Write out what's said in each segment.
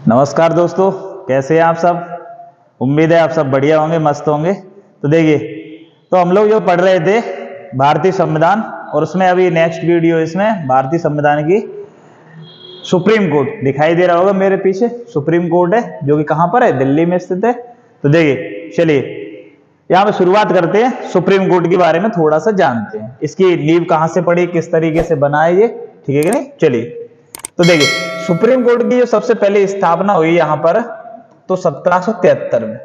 नमस्कार दोस्तों, कैसे हैं आप सब। उम्मीद है आप सब बढ़िया होंगे, मस्त होंगे। तो देखिए, तो हम लोग जो पढ़ रहे थे भारतीय संविधान, और उसमें अभी नेक्स्ट वीडियो इसमें भारतीय संविधान की सुप्रीम कोर्ट दिखाई दे रहा होगा मेरे पीछे। सुप्रीम कोर्ट है जो कि कहां पर है, दिल्ली में स्थित है। तो देखिए, चलिए यहाँ पे शुरुआत करते हैं, सुप्रीम कोर्ट के बारे में थोड़ा सा जानते हैं। इसकी नींव कहां से पड़ी, किस तरीके से बना है ये, ठीक है कि नहीं। चलिए, तो देखिए, सुप्रीम कोर्ट की जो सबसे पहले स्थापना हुई यहाँ पर, तो 1773 में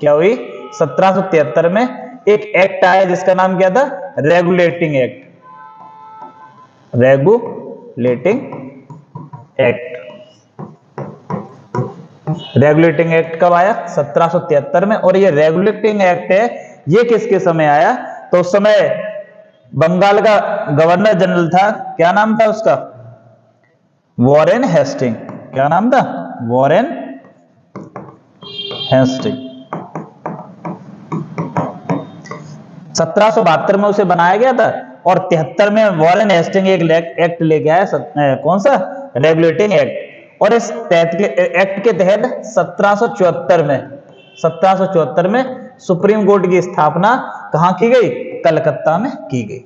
क्या हुई, 1773 में एक एक्ट आया जिसका नाम क्या था, regulating act. Regulating act. Regulating act कब आया, 1773 में। और ये रेगुलेटिंग एक्ट है, ये किसके समय आया, तो उस समय बंगाल का गवर्नर जनरल था, क्या नाम था उसका, वॉरेन हेस्टिंग। क्या नाम था, वॉरेन हेस्टिंग। 1772 में उसे बनाया गया था, और 73 में वॉरेन हेस्टिंग एक एक्ट लेके आया, कौन सा, रेगुलेटिंग एक्ट। और इस एक्ट के तहत 1774 में सुप्रीम कोर्ट की स्थापना कहां की गई, कलकत्ता में की गई।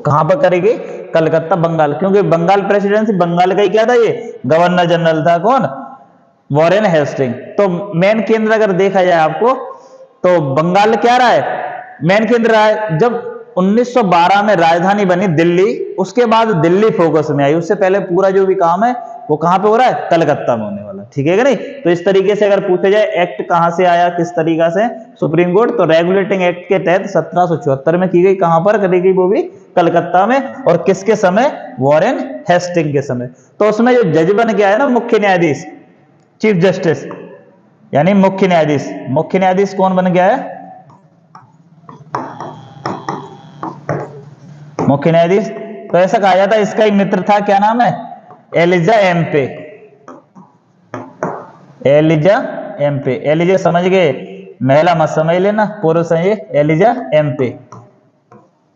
कहां पर करी गई, कलकत्ता, बंगाल। क्योंकि बंगाल प्रेसिडेंसी, बंगाल का ही क्या था, ये गवर्नर जनरल था, कौन, वॉरेन हेस्टिंग। तो मेन केंद्र अगर देखा जाए आपको, तो बंगाल क्या रहा है, मेन केंद्र रहा है। जब 1912 में राजधानी बनी दिल्ली, उसके बाद दिल्ली फोकस में आई। उससे पहले पूरा जो भी काम है वो कहां पे हो रहा है, कलकत्ता में होने वाला, ठीक है कि नहीं। तो इस तरीके से अगर पूछे जाए एक्ट कहां से आया, किस तरीका से सुप्रीम कोर्ट, तो रेगुलेटिंग एक्ट के तहत 1774 में की गई। कहां पर करी गई, वो भी कलकत्ता में। और किसके समय, वॉरेन हेस्टिंग के समय। तो उसमें जो जज बन के आया ना, मुख्य न्यायाधीश, चीफ जस्टिस, यानी मुख्य न्यायाधीश। मुख्य न्यायाधीश कौन बन गया है, मुख्य न्यायाधीश। तो ऐसा कहा जाता है, इसका एक मित्र था, क्या नाम है, एलिजा एम्पे। एलिजा एम्पे, एलिजा समझ गए, महिला मत समझ लेना, पुरुष है ये, एलिजा एम्पे।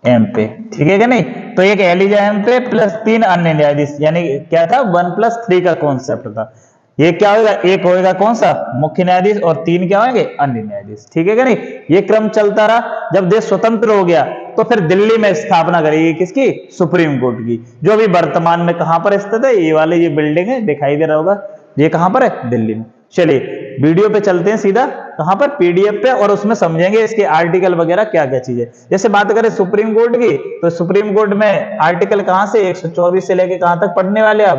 एम्पे, ठीक है कि नहीं। तो एक एलिजा एम्पे प्लस 3 अन्य न्यायाधीश, यानी क्या था, 1+3 का कॉन्सेप्ट था। ये क्या होगा, एक होगा कौन सा, मुख्य न्यायाधीश, और 3 क्या होंगे, अन्य न्यायाधीश, ठीक है कि नहीं। ये क्रम चलता रहा। जब देश स्वतंत्र हो गया, तो फिर दिल्ली में स्थापना करेगी किसकी, सुप्रीम कोर्ट की, जो अभी वर्तमान में कहां पर स्थित है, ये वाले ये बिल्डिंग है, दिखाई दे रहा होगा, ये कहां पर है, दिल्ली में। चलिए वीडियो पे चलते हैं सीधा, कहां पर, पीडीएफ पे, और उसमें समझेंगे इसके आर्टिकल वगैरह क्या क्या चीजें। जैसे बात करें सुप्रीम कोर्ट की, तो सुप्रीम कोर्ट में आर्टिकल कहां से 124 से लेके कहां तक पढ़ने वाले आप,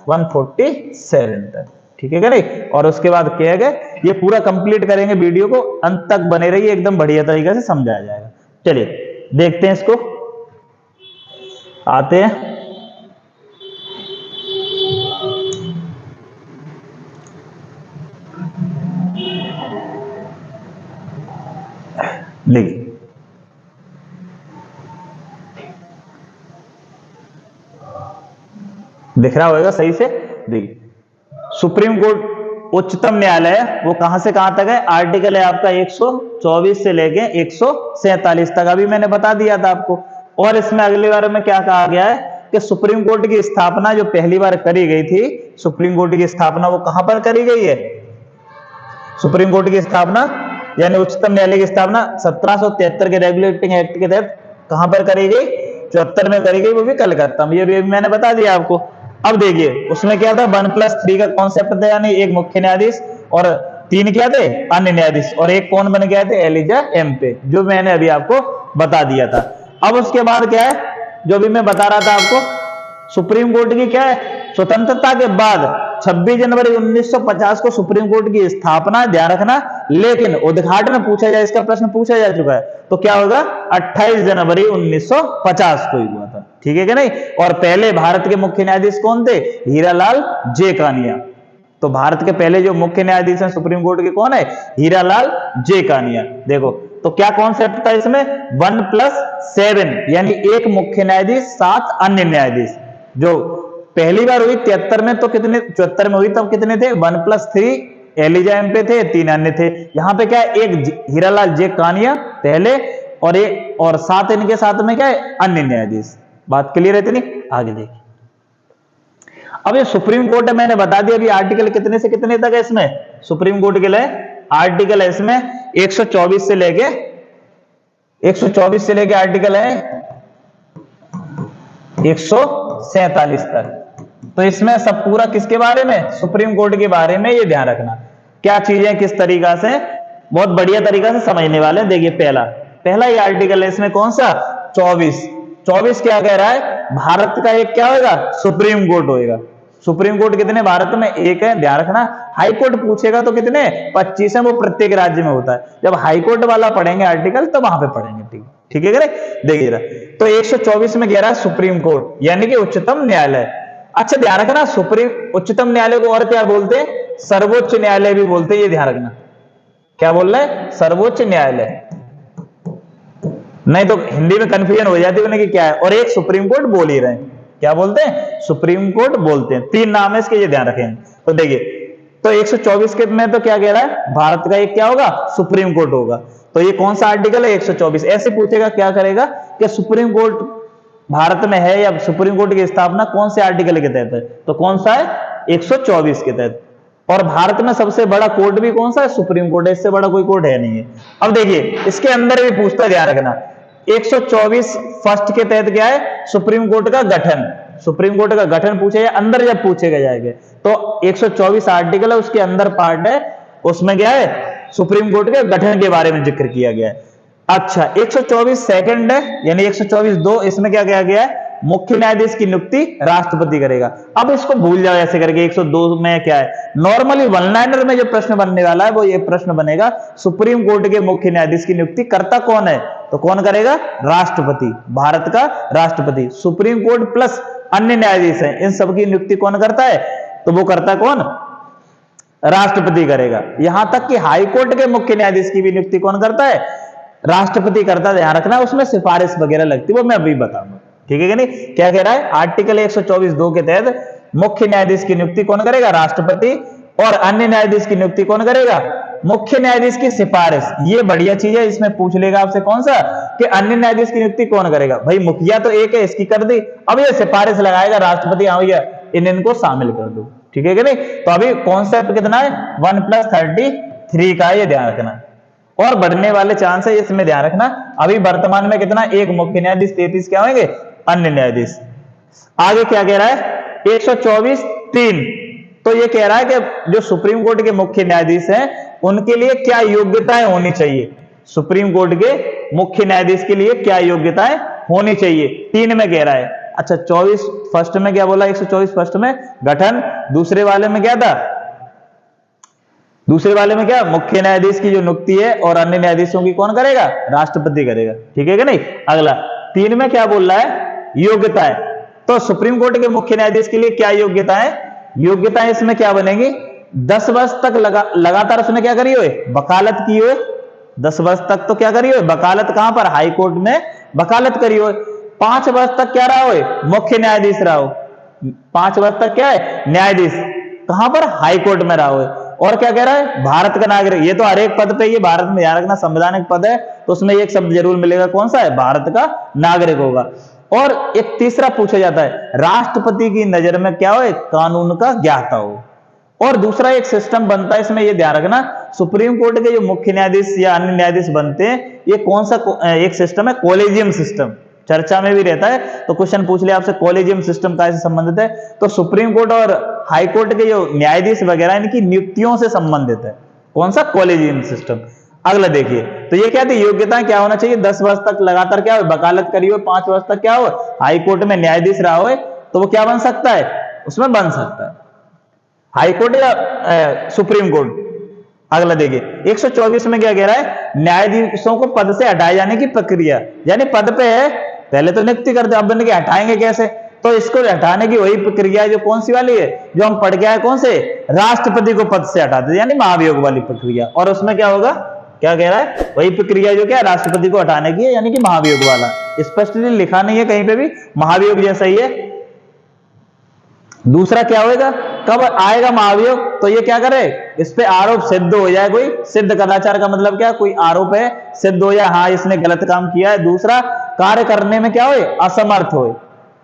147 तक, ठीक है नहीं। और उसके बाद क्या है, ये पूरा कंप्लीट करेंगे, वीडियो को अंत तक बने रहिए, एकदम बढ़िया तरीके से समझाया जाएगा। चलिए देखते हैं इसको, आते हैं। देखिए, दिख रहा होगा सही से। देखिए, सुप्रीम कोर्ट उच्चतम न्यायालय है, वो कहां से कहां तक है, आर्टिकल है आपका 124 से लेके 147 तक, अभी मैंने बता दिया था आपको। और इसमें अगली बार में क्या कहा गया है कि सुप्रीम कोर्ट की स्थापना जो पहली बार करी गई थी, सुप्रीम कोर्ट की स्थापना वो कहां पर करी गई है, सुप्रीम कोर्ट की स्थापना यानी उच्चतम न्यायालय की स्थापना 1773 के रेगुलेटिंग एक्ट के तहत कहां पर करी गई, 74 में करी गई, वो भी कलकत्ता में। ये भी मैंने बता दिया आपको। अब देखिए, उसमें क्या था, 1+3 का कॉन्सेप्ट था, यानी एक मुख्य न्यायाधीश और 3 क्या थे, अन्य न्यायाधीश। और एक कौन बन गया थे, एलिजा एम्पे, जो मैंने अभी आपको बता दिया था। अब उसके बाद क्या है, जो भी मैं बता रहा था आपको, सुप्रीम कोर्ट की क्या है, स्वतंत्रता के बाद 26 जनवरी 1950 को सुप्रीम कोर्ट की स्थापना, ध्यान रखना। लेकिन उद्घाटन पूछा जाए, इसका प्रश्न पूछा जा चुका है, तो क्या होगा, 28 जनवरी 1950 को ही हुआ था, ठीक है कि नहीं। और पहले भारत के मुख्य न्यायाधीश कौन थे, हीरालाल जे कानिया। तो भारत के पहले जो मुख्य न्यायाधीश हैं सुप्रीम कोर्ट के, कौन है, हीरालाल जे कानिया। देखो, तो क्या कॉन्सेप्ट था इसमें, 1+7, यानी एक मुख्य न्यायाधीश 7 अन्य न्यायाधीश। जो पहली बार हुई 73 में, तो कितने, 74 में हुई, तब कितने थे, 1+3 एलिजा एम्पे थे, 3 अन्य थे। यहां पे क्या है, एक हीरालाल जे कानिया पहले, और एक और 7 इनके साथ में क्या है, अन्य न्यायाधीश। बात क्लियर है इतनी, आगे देखिए। अब ये सुप्रीम कोर्ट है, मैंने बता दिया अभी आर्टिकल कितने से कितने तक है इसमें, सुप्रीम कोर्ट के लिए आर्टिकल है इसमें 124 से लेके 124 से लेके आर्टिकल है 147 तक। तो इसमें सब पूरा किसके बारे में, सुप्रीम कोर्ट के बारे में। ये ध्यान रखना क्या चीजें किस तरीका से, बहुत बढ़िया तरीका से समझने वाले हैं। देखिए पहला ये आर्टिकल है इसमें कौन सा 24 क्या कह रहा है, भारत का एक क्या होगा, सुप्रीम कोर्ट होगा। सुप्रीम कोर्ट कितने भारत में, एक है, ध्यान रखना। हाई कोर्ट पूछेगा तो कितने 25 है, वो प्रत्येक राज्य में होता है। जब हाई कोर्ट वाला पढ़ेंगे आर्टिकल तो वहां पे पढ़ेंगे, ठीक है क्या। देखिए तो 124 में कह रहा है सुप्रीम कोर्ट यानी कि उच्चतम न्यायालय। अच्छा ध्यान रखना, उच्चतम न्यायालय को और क्या बोलते हैं, सर्वोच्च न्यायालय भी बोलते हैं। ये ध्यान रखना, क्या बोल रहे हैं, सर्वोच्च न्यायालय। नहीं तो हिंदी में कंफ्यूजन हो जाती है कि क्या है। और एक सुप्रीम कोर्ट बोल ही रहे हैं, क्या बोलते हैं, सुप्रीम कोर्ट बोलते हैं। 3 नाम है इसके, ये ध्यान रखें। तो देखिए तो 124 के में तो क्या कह रहा है, भारत का एक क्या होगा, सुप्रीम कोर्ट होगा। तो ये कौन सा आर्टिकल है, 124। ऐसे पूछेगा क्या करेगा कि सुप्रीम कोर्ट भारत में है या सुप्रीम कोर्ट की स्थापना कौन से आर्टिकल के तहत है, तो कौन सा है, 124 के तहत। और भारत में सबसे बड़ा कोर्ट भी कौन सा है, सुप्रीम कोर्ट है, इससे बड़ा कोई कोर्ट है नहीं है। अब देखिए इसके अंदर भी पूछता, ध्यान रखना 124 फर्स्ट के तहत क्या है, सुप्रीम कोर्ट का गठन। सुप्रीम कोर्ट का गठन पूछेगा अंदर, जब पूछेगा जाएगा तो 124 आर्टिकल है, उसके अंदर पार्ट है, उसमें क्या है, सुप्रीम कोर्ट के गठन के बारे में जिक्र किया गया है। अच्छा 124 सेकंड है यानी 124(2), इसमें क्या कहा गया है, मुख्य न्यायाधीश की नियुक्ति राष्ट्रपति करेगा। अब इसको भूल जाओ ऐसे करके। 102 में क्या है, नॉर्मली वन लाइनर में जो प्रश्न बनने वाला है वो ये प्रश्न बनेगा, सुप्रीम कोर्ट के मुख्य न्यायाधीश की नियुक्ति करता कौन है, तो कौन करेगा, राष्ट्रपति, भारत का राष्ट्रपति। सुप्रीम कोर्ट प्लस अन्य न्यायाधीश हैं, इन सबकी नियुक्ति कौन करता है, तो वो करता कौन, राष्ट्रपति करेगा। यहां तक कि हाई कोर्ट के मुख्य न्यायाधीश की भी नियुक्ति कौन करता है, राष्ट्रपति करता है। ध्यान रखना उसमें सिफारिश वगैरह लगती है, वो मैं अभी बताऊंगा, ठीक है कि नहीं। क्या कह रहा है, आर्टिकल 124(2) के तहत मुख्य न्यायाधीश की नियुक्ति कौन करेगा, राष्ट्रपति, और अन्य न्यायाधीश की नियुक्ति कौन करेगा, मुख्य न्यायाधीश की सिफारिश। ये बढ़िया चीज है, इसमें पूछ लेगा आपसे कौन सा, कि अन्य न्यायाधीश की नियुक्ति कौन करेगा। भाई मुखिया तो एक है, इसकी कर दी, अब ये सिफारिश लगाएगा राष्ट्रपति, हाँ भैया इनको शामिल कर दो, ठीक है कि नहीं। तो अभी कॉन्सेप्ट कितना है, 1+33 का, ये ध्यान रखना। और बढ़ने वाले चांस है, इसमें ध्यान रखना। अभी वर्तमान में कितना, एक मुख्य न्यायाधीश, 33 क्या होंगे, अन्य न्यायाधीश। आगे क्या कह रहा है, 124(3), तो ये कह रहा है कि जो सुप्रीम कोर्ट के मुख्य न्यायाधीश हैं उनके लिए क्या योग्यताएं होनी चाहिए, सुप्रीम कोर्ट के मुख्य न्यायाधीश के लिए क्या योग्यताएं होनी चाहिए, 3 में कह रहा है। अच्छा 24 फर्स्ट में क्या बोला, 124 फर्स्ट में गठन, दूसरे वाले में क्या था, दूसरे वाले में क्या, मुख्य न्यायाधीश की जो नियुक्ति है और अन्य न्यायाधीशों की कौन करेगा, राष्ट्रपति करेगा, ठीक है कि नहीं। अगला 3 में क्या बोल रहा है, योग्यताएं। तो सुप्रीम कोर्ट के मुख्य न्यायाधीश के लिए क्या योग्यताएं, योग्यताएं इसमें क्या बनेगी, 10 वर्ष तक लगातार उसने क्या करी हुई, वकालत की हुई। 10 वर्ष तक तो क्या करी हुई, वकालत, कहां पर, हाई कोर्ट में वकालत करी हुई। 5 वर्ष तक क्या रहा हो, मुख्य न्यायाधीश रहा हो। 5 वर्ष तक क्या है, न्यायाधीश, कहां पर, हाई कोर्ट में रहा हो। और क्या कह रहा है, भारत का नागरिक। ये तो हर एक पद पे, ये भारत में ध्यान रखना संवैधानिक पद है, तो उसमें एक शब्द जरूर मिलेगा, कौन सा है, भारत का नागरिक होगा। और एक तीसरा पूछा जाता है, राष्ट्रपति की नजर में क्या हो, कानून का ज्ञाता हो। और दूसरा एक सिस्टम बनता है इसमें, ये ध्यान रखना, सुप्रीम कोर्ट के जो मुख्य न्यायाधीश या अन्य न्यायाधीश बनते हैं, ये कौन सा एक सिस्टम है, कॉलेजियम सिस्टम, चर्चा में भी रहता है। तो क्वेश्चन पूछ लिया आपसे, कॉलेजियम सिस्टम का संबंधित है। तो सुप्रीम कोर्ट और हाई कोर्ट के जो न्यायाधीश वगैरह इनकी नियुक्तियों से संबंधित है, कौन सा, कॉलेजियम सिस्टम। अगला देखिए, तो ये क्या थी, योग्यताएं क्या होना चाहिए, 10 वर्ष तक लगातार क्या हो, वकालत करी हो, 5 वर्ष तक क्या हो, हाई कोर्ट में न्यायाधीश रहा हो, तो वो क्या बन सकता है, उसमें बन सकता है, हाई कोर्ट या सुप्रीम कोर्ट। अगला देखिए 124 में क्या कह रहा है, न्यायाधीशों को पद से हटाए जाने की प्रक्रिया, यानी पद पे है, पहले तो नियुक्ति करते, अब इनके हटाएंगे कैसे, तो इसको हटाने की वही प्रक्रिया जो कौन सी वाली है, जो हम पढ़ के आए, कौन से, राष्ट्रपति को पद से हटाते, यानी महाभियोग वाली प्रक्रिया। और उसमें क्या होगा, क्या कह रहा है, वही प्रक्रिया जो क्या राष्ट्रपति को हटाने की है, यानी कि महाभियोग वाला। स्पष्टली लिखा नहीं है कहीं पे भी, महाभियोग जैसा ही है। दूसरा क्या होगा, कब आएगा महाभियोग, तो ये क्या करे, इस पे आरोप सिद्ध हो जाए, कोई सिद्ध कदाचार का मतलब क्या, कोई आरोप है, सिद्ध हो जाए, हाँ इसने गलत काम किया है। दूसरा, कार्य करने में क्या हो, असमर्थ हो,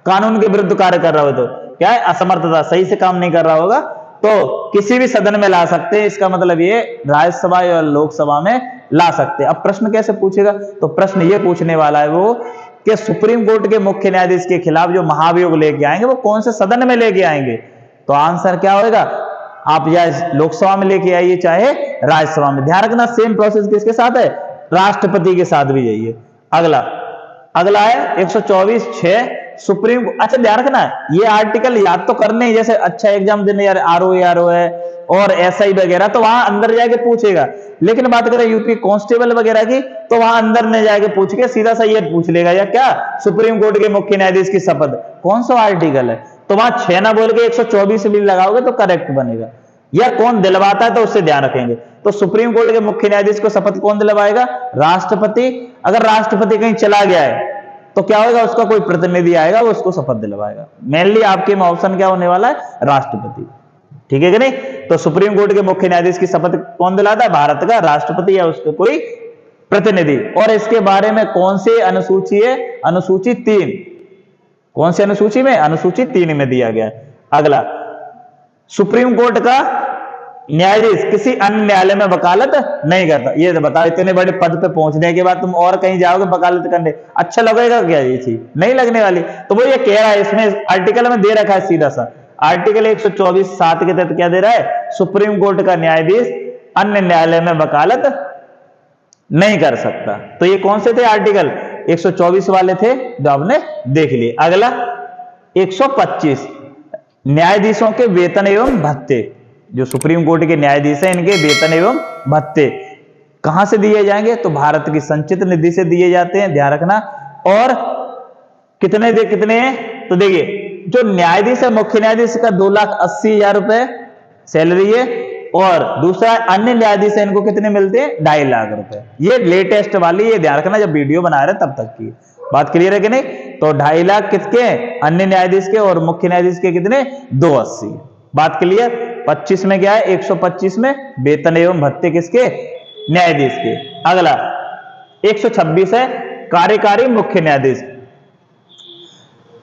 कानून के विरुद्ध कार्य कर रहा हो, क्या है, असमर्थता, सही से काम नहीं कर रहा होगा तो किसी भी सदन में ला सकते हैं। इसका मतलब ये राज्यसभा या लोकसभा में ला सकते हैं। अब प्रश्न कैसे पूछेगा, तो प्रश्न ये पूछने वाला है वो कि सुप्रीम कोर्ट के मुख्य न्यायाधीश के खिलाफ जो महाभियोग लेके आएंगे वो कौन से सदन में लेके आएंगे, तो आंसर क्या होगा, आप या लोकसभा में लेके आइए चाहे राज्यसभा में। ध्यान रखना सेम प्रोसेस किसके साथ है, राष्ट्रपति के साथ भी यही है। अगला है 124(6) सुप्रीम, अच्छा ध्यान रखना ये आर्टिकल याद तो करने, जैसे अच्छा एग्जाम देने यार आरओ है और एसआई वगैरह तो वहां अंदर जाके पूछेगा, लेकिन बात करें यूपी कांस्टेबल वगैरह की तो वहां अंदर नहीं जाके पूछ के सीधा सा ये पूछ लेगा या क्या, सुप्रीम कोर्ट के मुख्य न्यायाधीश की शपथ कौन सा आर्टिकल है, तो वहां 6 ना बोल के 124 भी लगाओगे तो करेक्ट बनेगा। या कौन दिलवाता है तो उससे ध्यान रखेंगे, तो सुप्रीम कोर्ट के मुख्य न्यायाधीश को शपथ कौन दिलवाएगा, राष्ट्रपति। अगर राष्ट्रपति कहीं चला गया है तो क्या होगा, उसका कोई प्रतिनिधि आएगा वो उसको शपथ दिलवाएगा। मेनली आपके में ऑप्शन क्या होने वाला है, राष्ट्रपति, ठीक है कि नहीं। तो सुप्रीम कोर्ट के मुख्य न्यायाधीश की शपथ कौन दिलाता है, भारत का राष्ट्रपति या उसका कोई प्रतिनिधि। और इसके बारे में कौन सी अनुसूची है, अनुसूची 3, कौन सी अनुसूची में, अनुसूची 3 में दिया गया है। अगला, सुप्रीम कोर्ट का न्यायाधीश किसी अन्य न्यायालय में वकालत नहीं करता। ये तो बताओ, इतने बड़े पद पे पहुंचने के बाद तुम और कहीं जाओगे वकालत करने, अच्छा लगेगा क्या, ये चीज नहीं लगने वाली। तो वो ये कह रहा है, इसमें आर्टिकल में दे रखा है सीधा सा, आर्टिकल 124(7) के तहत क्या दे रहा है, सुप्रीम कोर्ट का न्यायाधीश अन्य न्यायालय में वकालत नहीं कर सकता। तो ये कौन से थे आर्टिकल, 124 वाले थे जो आपने देख लिए। अगला 125, न्यायाधीशों के वेतन एवं भत्ते। जो सुप्रीम कोर्ट के न्यायाधीश हैं इनके वेतन एवं भत्ते कहां से दिए जाएंगे, तो भारत की संचित निधि से दिए जाते हैं, ध्यान रखना। और कितने हैं, तो देखिए जो न्यायाधीश है, मुख्य न्यायाधीश का 2,80,000 रुपए सैलरी है, और दूसरा अन्य न्यायाधीश है इनको कितने मिलते हैं, 2.5 लाख रुपए। ये लेटेस्ट वाली, ये ध्यान रखना जब वीडियो बना रहे तब तक की बात, क्लियर है कि नहीं। तो 2.5 लाख किसके, अन्य न्यायाधीश के, और मुख्य न्यायाधीश के कितने, 280, बात क्लियर। 25 में क्या है, 125 में वेतन एवं भत्ते किसके, न्यायाधीश के। अगला 126 है कार्यकारी मुख्य न्यायाधीश।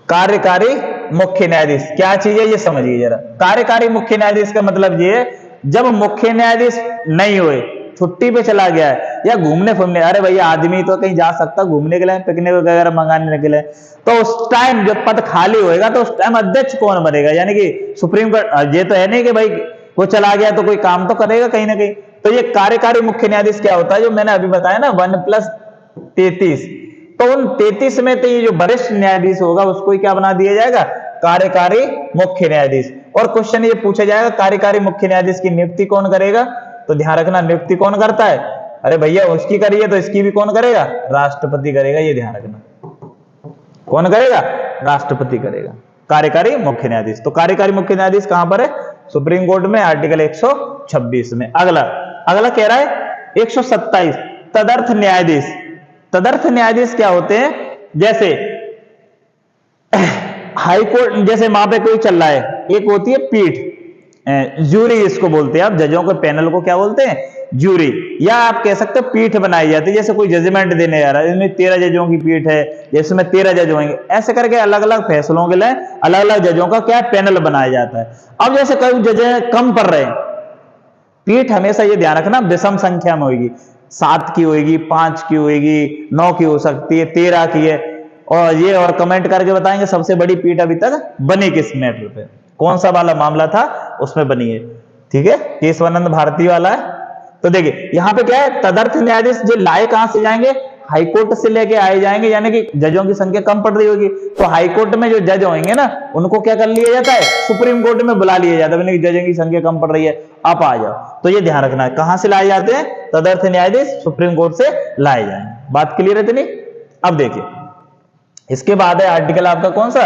कार्यकारी मुख्य न्यायाधीश क्या चीज है ये समझिए जरा। कार्यकारी मुख्य न्यायाधीश का मतलब ये है जब मुख्य न्यायाधीश नहीं हुए, छुट्टी पे चला गया है या घूमने फिरने, अरे भैया आदमी तो कहीं जा सकता घूमने के लिए, पिकनिक वगैरह मंगाने के लिए, तो उस टाइम जब पद खाली होएगा तो उस टाइम अध्यक्ष कौन बनेगा, यानी कि सुप्रीम कोर्ट। ये तो है नहीं कि भाई वो चला गया तो कोई काम तो करेगा कहीं ना कहीं। तो ये कार्यकारी मुख्य न्यायाधीश क्या होता है, जो मैंने अभी बताया ना 1+33, तो उन 33 में तो ये जो वरिष्ठ न्यायाधीश होगा उसको ही क्या बना दिया जाएगा, कार्यकारी मुख्य न्यायाधीश। और क्वेश्चन ये पूछा जाएगा कार्यकारी मुख्य न्यायाधीश की नियुक्ति कौन करेगा, तो ध्यान रखना नियुक्ति कौन करता है, अरे भैया उसकी करिए तो इसकी भी कौन करेगा, राष्ट्रपति करेगा। ये ध्यान रखना कौन करेगा, राष्ट्रपति करेगा कार्यकारी मुख्य न्यायाधीश। तो कार्यकारी मुख्य न्यायाधीश कहां पर है, सुप्रीम कोर्ट में, आर्टिकल 126 में। अगला कह रहा है 127 तदर्थ न्यायाधीश। तदर्थ न्यायाधीश क्या होते हैं, जैसे हाई कोर्ट, जैसे वहां पे कोई चल रहा है, एक होती है पीठ, जूरी इसको बोलते हैं आप, जजों के पैनल को क्या बोलते हैं, जूरी, या आप कह सकते हो पीठ बनाई जाती है। जैसे कोई जजमेंट देने जा रहा है, इसमें 13 जजों की पीठ है, जिसमें 13 जज होंगे, ऐसे करके अलग अलग फैसलों के लिए अलग अलग जजों का क्या पैनल बनाया जाता है। अब जैसे कई जज कम पड़ रहे हैं, पीठ हमेशा ये ध्यान रखना विषम संख्या में होगी, 7 की होगी, 5 की होगी, 9 की हो सकती है, 13 की है। और ये और कमेंट करके बताएंगे सबसे बड़ी पीठ अभी तक बनी किस मैटर पे, कौन सा वाला मामला था उसमें बनी है, ठीक है, केशवानंद भारती वाला है। तो देखिए यहां पे क्या है, तदर्थ न्यायाधीश जो लाए कहां से जाएंगे, हाई कोर्ट से लेके आए जाएंगे, यानी कि जजों की संख्या कम पड़ रही होगी तो हाई कोर्ट में जो जज होंगे ना उनको क्या कर लिया जाता है, सुप्रीम कोर्ट में बुला लिया जाता है, जजों की संख्या कम पड़ रही है, आप आ जाओ। तो ये ध्यान रखना है कहां से लाए जाते हैं, तदर्थ न्यायाधीश सुप्रीम कोर्ट से लाए जाएंगे। बात क्लियर है इतनी। अब देखिए इसके बाद है आर्टिकल आपका कौन सा,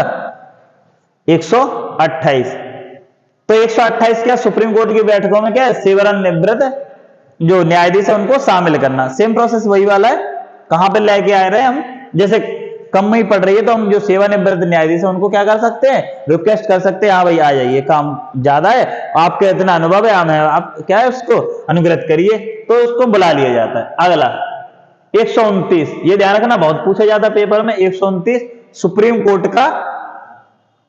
128। तो 128 क्या, सुप्रीम कोर्ट की बैठकों में क्या है, सेवानिवृत्त जो न्यायाधीश है उनको शामिल करना। सेम प्रोसेस वही वाला है, कहां पे लेके आ रहे हैं हम, जैसे कम ही पड़ रही है तो हम जो सेवानिवृत्त न्यायाधीश है उनको क्या कर सकते हैं, रिक्वेस्ट कर सकते हैं, हाँ भाई आ जाइए, काम ज्यादा है, आपके इतना अनुभव है, हमें आप क्या है उसको अनुग्रहित करिए, तो उसको बुला लिया जाता है। अगला 129, ये ध्यान रखना बहुत पूछा जाता है पेपर में, 129 सुप्रीम कोर्ट का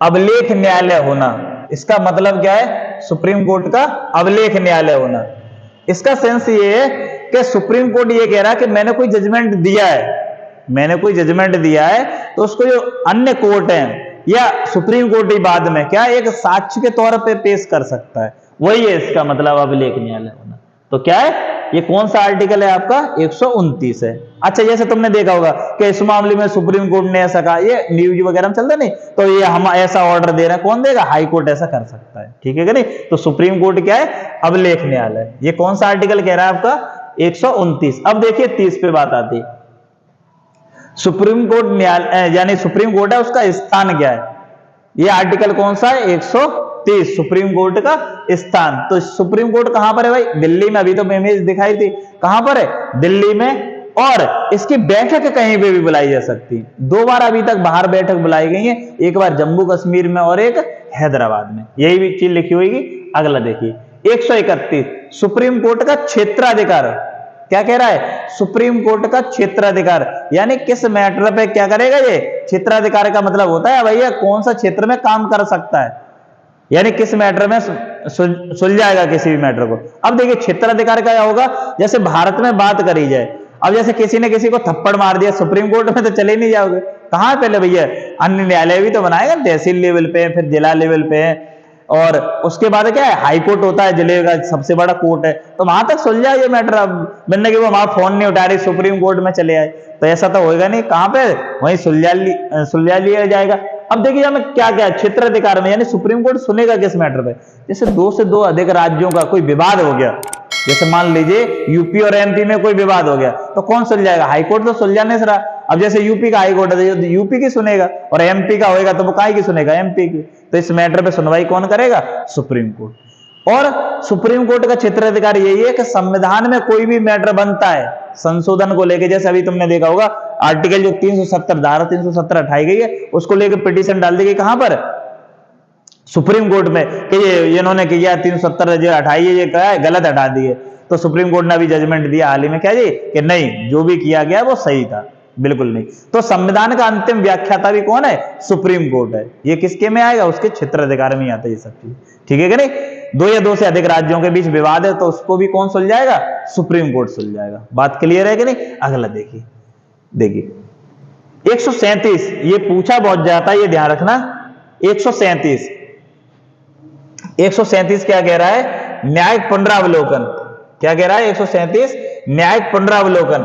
अभिलेख न्यायालय होना। इसका मतलब क्या है? सुप्रीम कोर्ट का अभिलेख न्यायालय होना। इसका सेंस ये है कि सुप्रीम कोर्ट ये कह रहा है कि मैंने कोई जजमेंट दिया है, मैंने कोई जजमेंट दिया है, तो उसको जो अन्य कोर्ट है या सुप्रीम कोर्ट ही बाद में क्या एक साक्ष्य के तौर पे पेश कर सकता है, वही है इसका मतलब अभिलेख न्यायालय होना। तो क्या है? ये कौन सा आर्टिकल है आपका? 129 है। अच्छा, जैसे तुमने देखा होगा कि इस मामले में सुप्रीम कोर्ट ने ऐसा कहा, ये न्यूज वगैरह में चलता नहीं, तो ये हम ऐसा ऑर्डर दे रहे हैं, कौन देगा? हाई कोर्ट ऐसा कर सकता है, ठीक है कि नहीं? तो सुप्रीम कोर्ट क्या है? अभिलेख न्यायालय। ये कौन सा आर्टिकल कह रहा है आपका? 129। अब देखिए 30 पे बात आती है। सुप्रीम कोर्ट न्यायालय यानी सुप्रीम कोर्ट है, उसका स्थान क्या है? ये आर्टिकल कौन सा है? 130, सुप्रीम कोर्ट का स्थान। तो सुप्रीम कोर्ट कहां पर है भाई? दिल्ली में। अभी तो इमेज दिखाई थी, कहां पर है? दिल्ली में। और इसकी बैठक कहीं पे भी बुलाई जा सकती है। 2 बार अभी तक बाहर बैठक बुलाई गई है, एक बार जम्मू कश्मीर में और एक हैदराबाद में, यही भी चीज लिखी हुई। अगला देखिए 131, सुप्रीम कोर्ट का क्षेत्राधिकार। क्या कह रहा है? सुप्रीम कोर्ट का क्षेत्राधिकार, यानी किस मैटर पे क्या करेगा ये? क्षेत्राधिकार का मतलब होता है भैया कौन सा क्षेत्र में काम कर सकता है, यानी किस मैटर में सुलझाएगा किसी भी मैटर को। अब देखिए क्षेत्राधिकार का क्या होगा? जैसे भारत में बात करी जाए, अब जैसे किसी ने किसी को थप्पड़ मार दिया, सुप्रीम कोर्ट में तो चले नहीं जाओगे, कहां पहले भैया? अन्य न्यायालय भी तो बनाएगा, तहसील लेवल पे, फिर जिला लेवल पे, और उसके बाद क्या है? हाई कोर्ट होता है, जिले का सबसे बड़ा कोर्ट है, तो वहां तक सुलझा ये मैटर। अब बनने की वो वहां फोन नहीं उठा रही, सुप्रीम कोर्ट में चले आए, तो ऐसा तो होएगा नहीं। कहां पे? वहीं सुलझा लिया जाएगा। अब देखिए हमें क्या क्या क्षेत्राधिकार में, यानी सुप्रीम कोर्ट सुनेगा किस मैटर पे? जैसे 2 से 2 अधिक राज्यों का कोई विवाद हो गया, जैसे मान लीजिए यूपी और एमपी में कोई विवाद हो गया, तो कौन सुलझाएगा? हाई कोर्ट तो सुलझाने से रहा। अब जैसे यूपी का हाई कोर्ट है, यूपी की सुनेगा, और एमपी का होएगा तो वो काहे की सुनेगा? एमपी की। तो इस मैटर पे सुनवाई कौन करेगा? Supreme court. और सुप्रीम कोर्ट का क्षेत्राधिकार यही है कि संविधान में कोई भी मैटर बनता है संशोधन को लेके, जैसे अभी तुमने देखा होगा आर्टिकल जो 370 धारा 370 हटाई गई है, उसको लेकर पिटीशन डाल दी गई कहां पर? सुप्रीम कोर्ट में, कि ये इन्होंने किया 370 जो हटाई है, ये क्या है? गलत हटा दी है। तो सुप्रीम कोर्ट ने अभी जजमेंट दिया हाल ही में, क्या जी? कि नहीं, जो भी किया गया वो सही था, बिल्कुल नहीं। तो संविधान का अंतिम व्याख्याता भी कौन है? सुप्रीम कोर्ट है। ये किसके में आएगा? उसके क्षेत्राधिकार में आता है ये सब चीज, ठीक है कि नहीं? 2 या 2 से अधिक राज्यों के बीच विवाद है, तो उसको भी कौन सुलझाएगा? Supreme court सुलझाएगा। बात क्लियर है कि नहीं? अगला देखिए, देखिए 137, ये पूछा बहुत जाता है, ये ध्यान रखना। 137 क्या कह रहा है? न्यायिक पुनरावलोकन। क्या कह रहा है? 137 न्यायिक पुनरावलोकन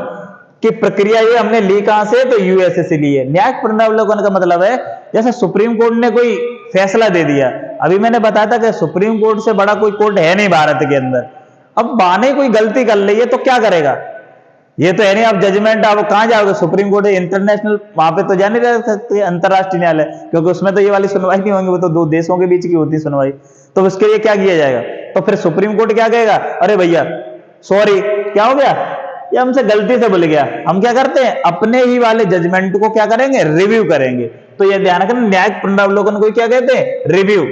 की प्रक्रिया। ये हमने ली कहां से? तो यूएसए से ली है। न्यायिक पुनरावलोकन का मतलब है जैसे सुप्रीम कोर्ट ने कोई फैसला दे दिया, अभी मैंने बताया था कि सुप्रीम कोर्ट से बड़ा कोई कोर्ट है नहीं भारत के अंदर। अब बाने कोई गलती कर ली है तो क्या करेगा? ये तो है नहीं, अब जजमेंट अब कहां जाओगे? सुप्रीम कोर्ट, इंटरनेशनल वहां पे तो जा नहीं रह सकते, अंतरराष्ट्रीय न्यायालय, क्योंकि उसमें तो ये वाली सुनवाई नहीं होंगी, वो तो 2 देशों के बीच की होती है सुनवाई। तो उसके लिए क्या किया जाएगा? तो फिर सुप्रीम कोर्ट क्या कहेगा? अरे भैया सॉरी, क्या हो गया? ये हमसे गलती से भूल गया। हम क्या करते हैं? अपने ही वाले जजमेंट को क्या करेंगे? रिव्यू करेंगे। तो ये ध्यान रखना, न्यायिक पुनरावलोकन को क्या कहते हैं? रिव्यू।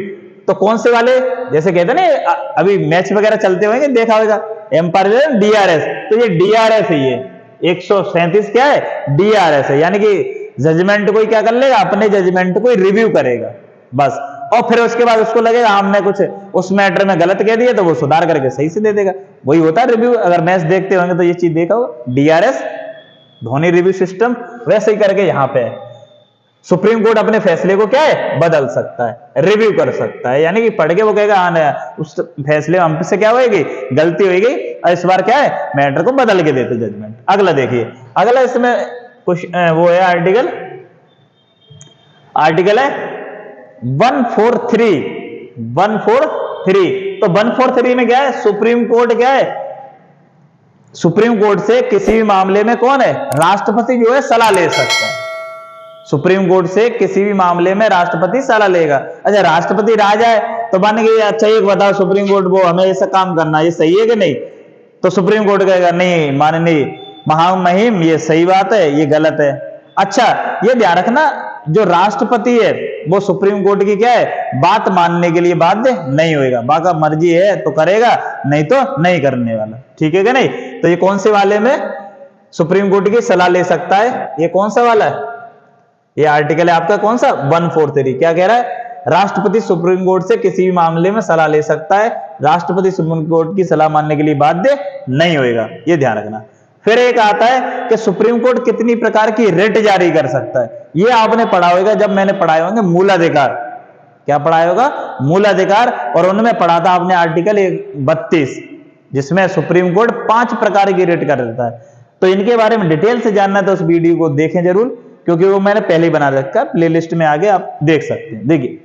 तो कौन से वाले? जैसे कहते हैं ना, अभी मैच वगैरह चलते होंगे, देखा होगा एम्पायर डीआरएस, तो ये डीआरएस है। ये 137 क्या है? डीआरएस है, यानी कि जजमेंट कोई क्या कर लेगा? अपने जजमेंट को रिव्यू करेगा बस। और फिर उसके बाद उसको लगेगा हमने कुछ उस मैटर में गलत कह दिया, तो वो सुधार करके सही से दे देगा। वही होता है रिव्यू। अगर मैच देखते होंगे तो ये चीज देखा होगा, डीआरएस, धोनी रिव्यू सिस्टम, वैसे ही करके यहां पे है। सुप्रीम कोर्ट अपने फैसले को क्या है? बदल सकता है, रिव्यू कर सकता है, यानी कि पढ़ के वो कहेगा हाँ उस फैसले में हमसे क्या होगी? गलती होगी, और इस बार क्या है? मैटर को बदल के देते जजमेंट। अगला देखिए, अगला इसमें कुछ वो है आर्टिकल है 143। तो 143 में क्या है? सुप्रीम कोर्ट क्या है? सुप्रीम कोर्ट से किसी भी मामले में कौन है? राष्ट्रपति जो है सलाह ले सकता है। सुप्रीम कोर्ट से किसी भी मामले में राष्ट्रपति सलाह लेगा। अच्छा, राष्ट्रपति राजा है तो मान के अच्छा एक बताओ सुप्रीम कोर्ट वो हमें ऐसा काम करना, ये सही है कि नहीं? तो सुप्रीम कोर्ट कहेगा नहीं माननीय महामहिम, ये सही बात है, ये गलत है। अच्छा, ये ध्यान रखना, जो राष्ट्रपति है वो सुप्रीम कोर्ट की क्या है? बात मानने के लिए बाध्य नहीं होएगा। बाका मर्जी है तो करेगा, नहीं तो नहीं करने वाला, ठीक है कि नहीं? तो ये कौन से वाले में सुप्रीम कोर्ट की सलाह ले सकता है? ये कौन सा वाला है? ये आर्टिकल है आपका कौन सा? 143। क्या कह रहा है? राष्ट्रपति सुप्रीम कोर्ट से किसी भी मामले में सलाह ले सकता है, राष्ट्रपति सुप्रीम कोर्ट की सलाह मानने के लिए बाध्य नहीं होगा, ये ध्यान रखना। फिर एक आता है कि सुप्रीम कोर्ट कितनी प्रकार की रिट जारी कर सकता है। ये आपने पढ़ा होगा जब मैंने पढ़ाए होंगे मूलाधिकार। क्या पढ़ाया होगा? मूलाधिकार। और उनमें पढ़ा था आपने आर्टिकल 32, जिसमें सुप्रीम कोर्ट 5 प्रकार की रिट कर देता है। तो इनके बारे में डिटेल से जानना है तो उस वीडियो को देखें जरूर, क्योंकि वो मैंने पहले ही बना रखा है, प्लेलिस्ट में आगे आप देख सकते हैं। देखिए,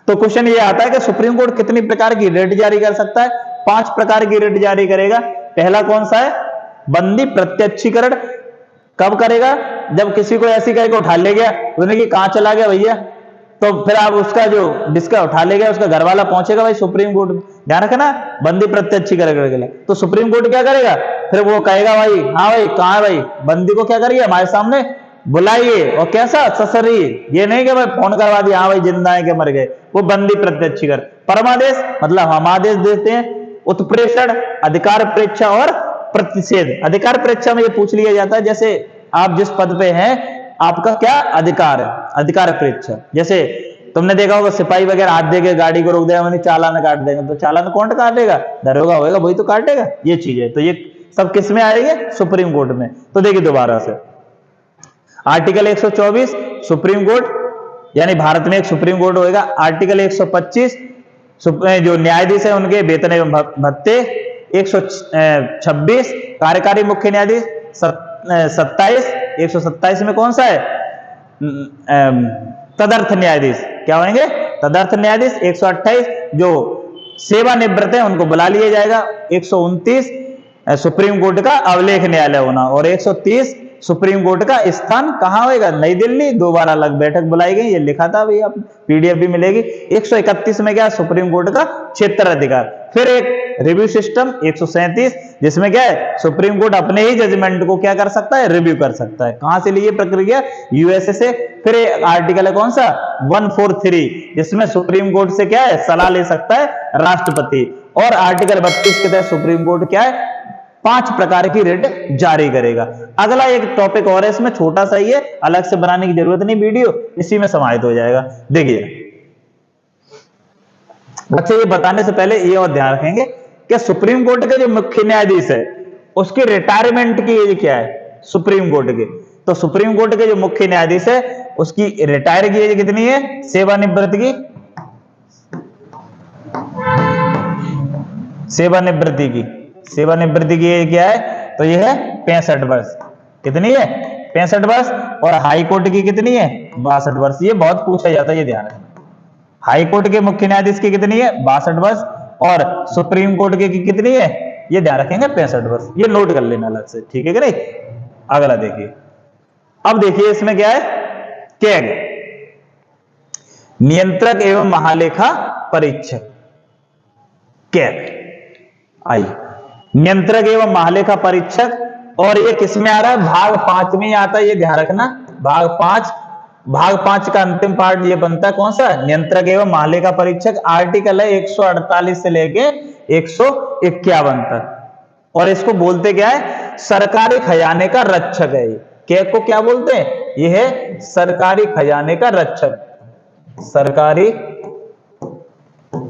तो क्वेश्चन ये आता है कि सुप्रीम कोर्ट कितनी प्रकार की रिट जारी कर सकता है? 5 प्रकार की रिट जारी करेगा। पहला कौन सा है? बंदी प्रत्यक्षीकरण। कब करेगा? जब किसी को ऐसी कह के उठा ले गया, उसने कि कहां चला गया भैया, तो फिर आप उसका जो जिसका उठा ले गया उसका घर वाला पहुंचेगा भाई सुप्रीम कोर्ट। ध्यान रखना, बंदी प्रत्यक्षीकरण के लिए। तो सुप्रीम कोर्ट क्या करेगा? फिर वो कहेगा भाई हाँ भाई कहां है भाई, बंदी को क्या करिए हमारे सामने बुलाइए, और कैसा ससरी, ये नहीं कि भाई फोन करवा दिया हाँ भाई जिंदा है के मर गए, वो बंदी प्रत्यक्षीकरण। परमादेश मतलब हम आदेश देते हैं। उत्प्रेषण, अधिकार परीक्षा और प्रतिषेध। अधिकार परीक्षा में ये पूछ लिया जाता है, जैसे आप जिस पद पे हैं आपका क्या अधिकार है, अधिकार परीक्षा। जैसे तुमने देखा होगा सिपाही वगैरह हाथ देके गाड़ी को रोक देगा, चालान काट देंगे, तो चालान कौन काटेगा? दरोगा होगा, वही तो काटेगा। ये चीज है। तो ये सब किस में आएंगे? सुप्रीम कोर्ट में। तो देखिए दोबारा से आर्टिकल 124 सुप्रीम कोर्ट, यानी भारत में एक सुप्रीम कोर्ट होगा। आर्टिकल 125 जो न्यायाधीश है उनके वेतन एवं भत्ते। 126 कार्यकारी मुख्य न्यायाधीश। 27 127 में कौन सा है? तदर्थ न्यायाधीश। क्या होंगे? तदर्थ न्यायाधीश। 128 जो सेवानिवृत्त है उनको बुला लिया जाएगा। 129 सुप्रीम कोर्ट का अवलेख न्यायालय होना। और 130 सुप्रीम कोर्ट का स्थान कहां होगा? नई दिल्ली। 2 बार अलग बैठक बुलाई गई, ये लिखा था भैया, पीडीएफ भी मिलेगी। 131 में क्या? सुप्रीम कोर्ट का क्षेत्र अधिकार। फिर एक रिव्यू सिस्टम 137, जिसमें क्या है? सुप्रीम कोर्ट अपने ही जजमेंट को क्या कर सकता है? रिव्यू कर सकता है। कहां से लिए प्रक्रिया? यूएसए से। फिर एक आर्टिकल है कौन सा? 143, जिसमें सुप्रीम कोर्ट से क्या है? सलाह ले सकता है राष्ट्रपति। और आर्टिकल 32 के तहत सुप्रीम कोर्ट क्या है? 5 प्रकार की रिट जारी करेगा। अगला एक टॉपिक और है, इसमें छोटा सा ही है, अलग से बनाने की जरूरत नहीं, वीडियो इसी में समाहित हो जाएगा। देखिए, अच्छा ये बताने से पहले ये और ध्यान रखेंगे कि सुप्रीम कोर्ट के जो मुख्य न्यायाधीश है उसकी रिटायरमेंट की एज क्या है? सुप्रीम कोर्ट के, तो सुप्रीम कोर्ट के जो मुख्य न्यायाधीश है उसकी रिटायर की एज कितनी है? सेवानिवृत्ति की, सेवानिवृत्ति की एज क्या है? तो ये है 65 वर्ष। कितनी है? 65 वर्ष। और हाई कोर्ट की कितनी है? 62 वर्ष। ये बहुत पूछा जाता है, ये ध्यान रखना। हाई कोर्ट के मुख्य न्यायाधीश की कितनी है? 62 वर्ष। और सुप्रीम कोर्ट की कितनी है? ये ध्यान रखेंगे 65 वर्ष। ये नोट कर लेना अलग से, ठीक है कि नहीं? अगला देखिए, अब देखिए इसमें क्या है? कैग, नियंत्रक एवं महालेखा परीक्षक। कैग आई, नियंत्रक एवं महालेखा परीक्षक। और ये किसमें आ रहा है? भाग 5 में आता है, ये ध्यान रखना। भाग 5 का अंतिम पार्ट ये बनता है कौन सा? नियंत्रक एवं महालेखा परीक्षक। आर्टिकल है 148 से लेके 151 तक। और इसको बोलते क्या है? सरकारी खजाने का रक्षक है। कैग को क्या बोलते हैं? ये है सरकारी खजाने का रक्षक, सरकारी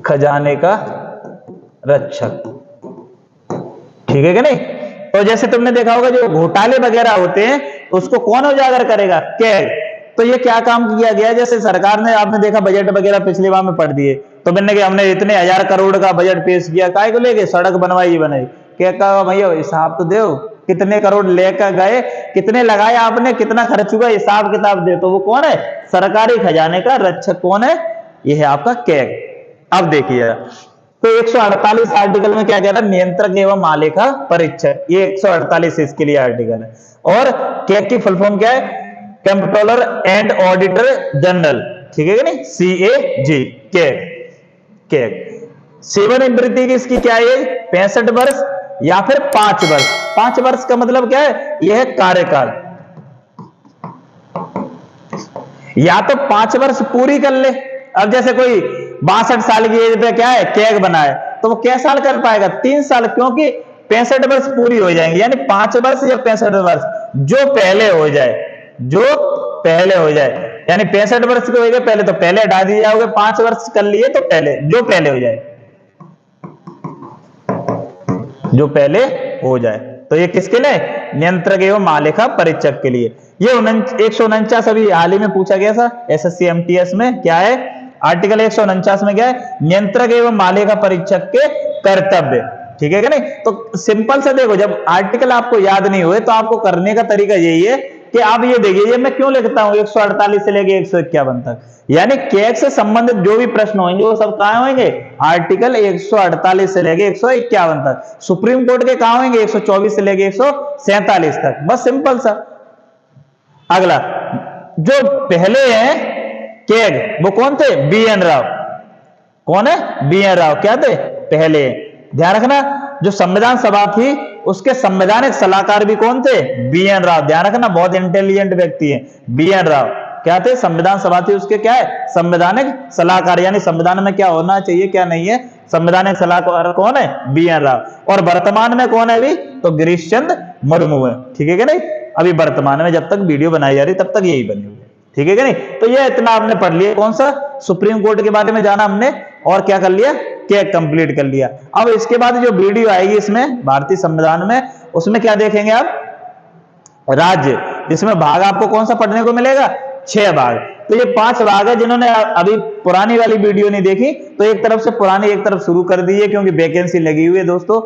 खजाने का रक्षक, ठीक है कि नहीं? तो जैसे तुमने देखा होगा जो घोटाले वगैरह होते हैं उसको कौन उजागर करेगा? कैग। तो ये क्या काम किया गया? जैसे सरकार ने, आपने देखा बजट वगैरह पिछली बार में पढ़ दिए, तो मैंने कहा हमने इतने 1000 करोड़ का बजट पेश किया, काय को लेके? सड़क बनवाई बनाई। क्या कहा भैया हिसाब तो दो, कितने करोड़ लेकर गए, कितने लगाए आपने, कितना खर्च हुआ, हिसाब किताब दे। तो वो कौन है? सरकारी खजाने का रक्षक कौन है? ये है आपका कैग। अब देखिए, तो 148 आर्टिकल में क्या कह रहा है? नियंत्रक एवं महालेखा परीक्षक। ये 148 इसके लिए आर्टिकल है। और कैग की फुल फॉर्म क्या है? कंट्रोलर एंड ऑडिटर जनरल, ठीक है कि नहीं? CAG, CAG. सेवानिवृत्ति की इसकी क्या है? 65 वर्ष या फिर 5 वर्ष। 5 वर्ष का मतलब क्या है? यह है कार्यकाल। या तो 5 वर्ष पूरी कर ले। अब जैसे कोई 62 साल की एज पे क्या है? कैग बना है, तो वो क्या साल कर पाएगा? 3 साल, क्योंकि 65 वर्ष पूरी हो जाएंगे। यानी 5 वर्ष या 65 वर्ष जो पहले हो जाए, यानी 65 वर्ष के हो गए पहले, तो पहले हटा दिए जाओगे, 5 वर्ष कर लिए तो पहले जो पहले हो जाए, जो पहले हो जाए। तो ये किसके लिए? नियंत्रक एवं महालेखा परीक्षक के लिए। ये 149 अभी हाल ही में पूछा गया था एसएससी एमटीएस में। क्या है आर्टिकल 149 में? क्या है? नियंत्रक एवं महालेखा परीक्षक के कर्तव्य। ठीक है कि नहीं? तो सिंपल सा देखो, जब आर्टिकल आपको याद नहीं हुए तो आपको करने का तरीका यही है कि आप ये देखिए, ये मैं क्यों लिखता हूं 148 से लेके 151 तक, यानी कैग से संबंधित जो भी प्रश्न होंगे वो सब कहां होंगे? आर्टिकल 148 से लेके 151 तक। सुप्रीम कोर्ट के कहां होंगे? 124 से लेके 147 तक। बस सिंपल सा। अगला जो पहले है कैग, वो कौन थे? BN राव। कौन है? BN राव। क्या थे? पहले। ध्यान रखना, जो संविधान सभा थी उसके संवैधानिक सलाहकार भी कौन थे? BN राव। ध्यान रखना, बहुत इंटेलिजेंट व्यक्ति है BN राव। क्या थे? संविधान सभा थी, उसके क्या है? संवैधानिक सलाहकार, यानी संविधान में क्या होना चाहिए क्या नहीं है, संवैधानिक सलाहकार कौन है? BN राव। और वर्तमान में कौन है अभी? तो गिरीश चंद्र मुर्मू है। ठीक है कि नहीं? अभी वर्तमान में जब तक वीडियो बनाई जा रही तब तक यही बनी हुई है। ठीक है कि नहीं? तो ये इतना आपने पढ़ लिया। कौन सा? सुप्रीम कोर्ट के बारे में जाना हमने, और क्या कर लिया? कैग कंप्लीट कर लिया। अब इसके बाद जो वीडियो आएगी इसमें भारतीय संविधान में, उसमें क्या देखेंगे आप? राज्य, जिसमें भाग आपको कौन सा पढ़ने को मिलेगा? 6 भाग। तो ये 5 भाग है। जिन्होंने अभी पुरानी वाली वीडियो नहीं देखी तो एक तरफ से पुरानी एक तरफ शुरू कर दी है, क्योंकि वैकेंसी लगी हुई है दोस्तों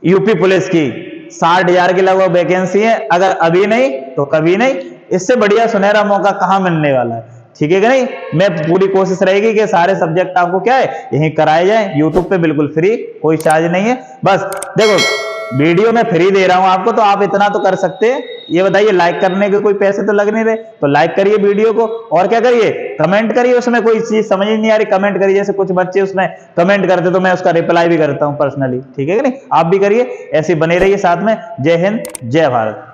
यूपी पुलिस की 60,000 की लगभग वैकेंसी है। अगर अभी नहीं तो कभी नहीं, इससे बढ़िया सुनहरा मौका कहां मिलने वाला है। ठीक है कि नहीं? मैं पूरी कोशिश रहेगी कि सारे सब्जेक्ट आपको क्या है यहीं कराए जाए, यूट्यूब पे बिल्कुल फ्री, कोई चार्ज नहीं है। बस देखो वीडियो में फ्री दे रहा हूं आपको, तो आप इतना तो कर सकते हैं। ये बताइए, लाइक करने के कोई पैसे तो लग नहीं रहे, तो लाइक करिए वीडियो को, और क्या करिए? कमेंट करिए। उसमें कोई चीज समझ ही नहीं आ रही, कमेंट करिए। जैसे कुछ बच्चे उसमें कमेंट करते तो मैं उसका रिप्लाई भी करता हूं पर्सनली। ठीक है कि नहीं? आप भी करिए, ऐसे बने रहिए साथ में। जय हिंद, जय भारत।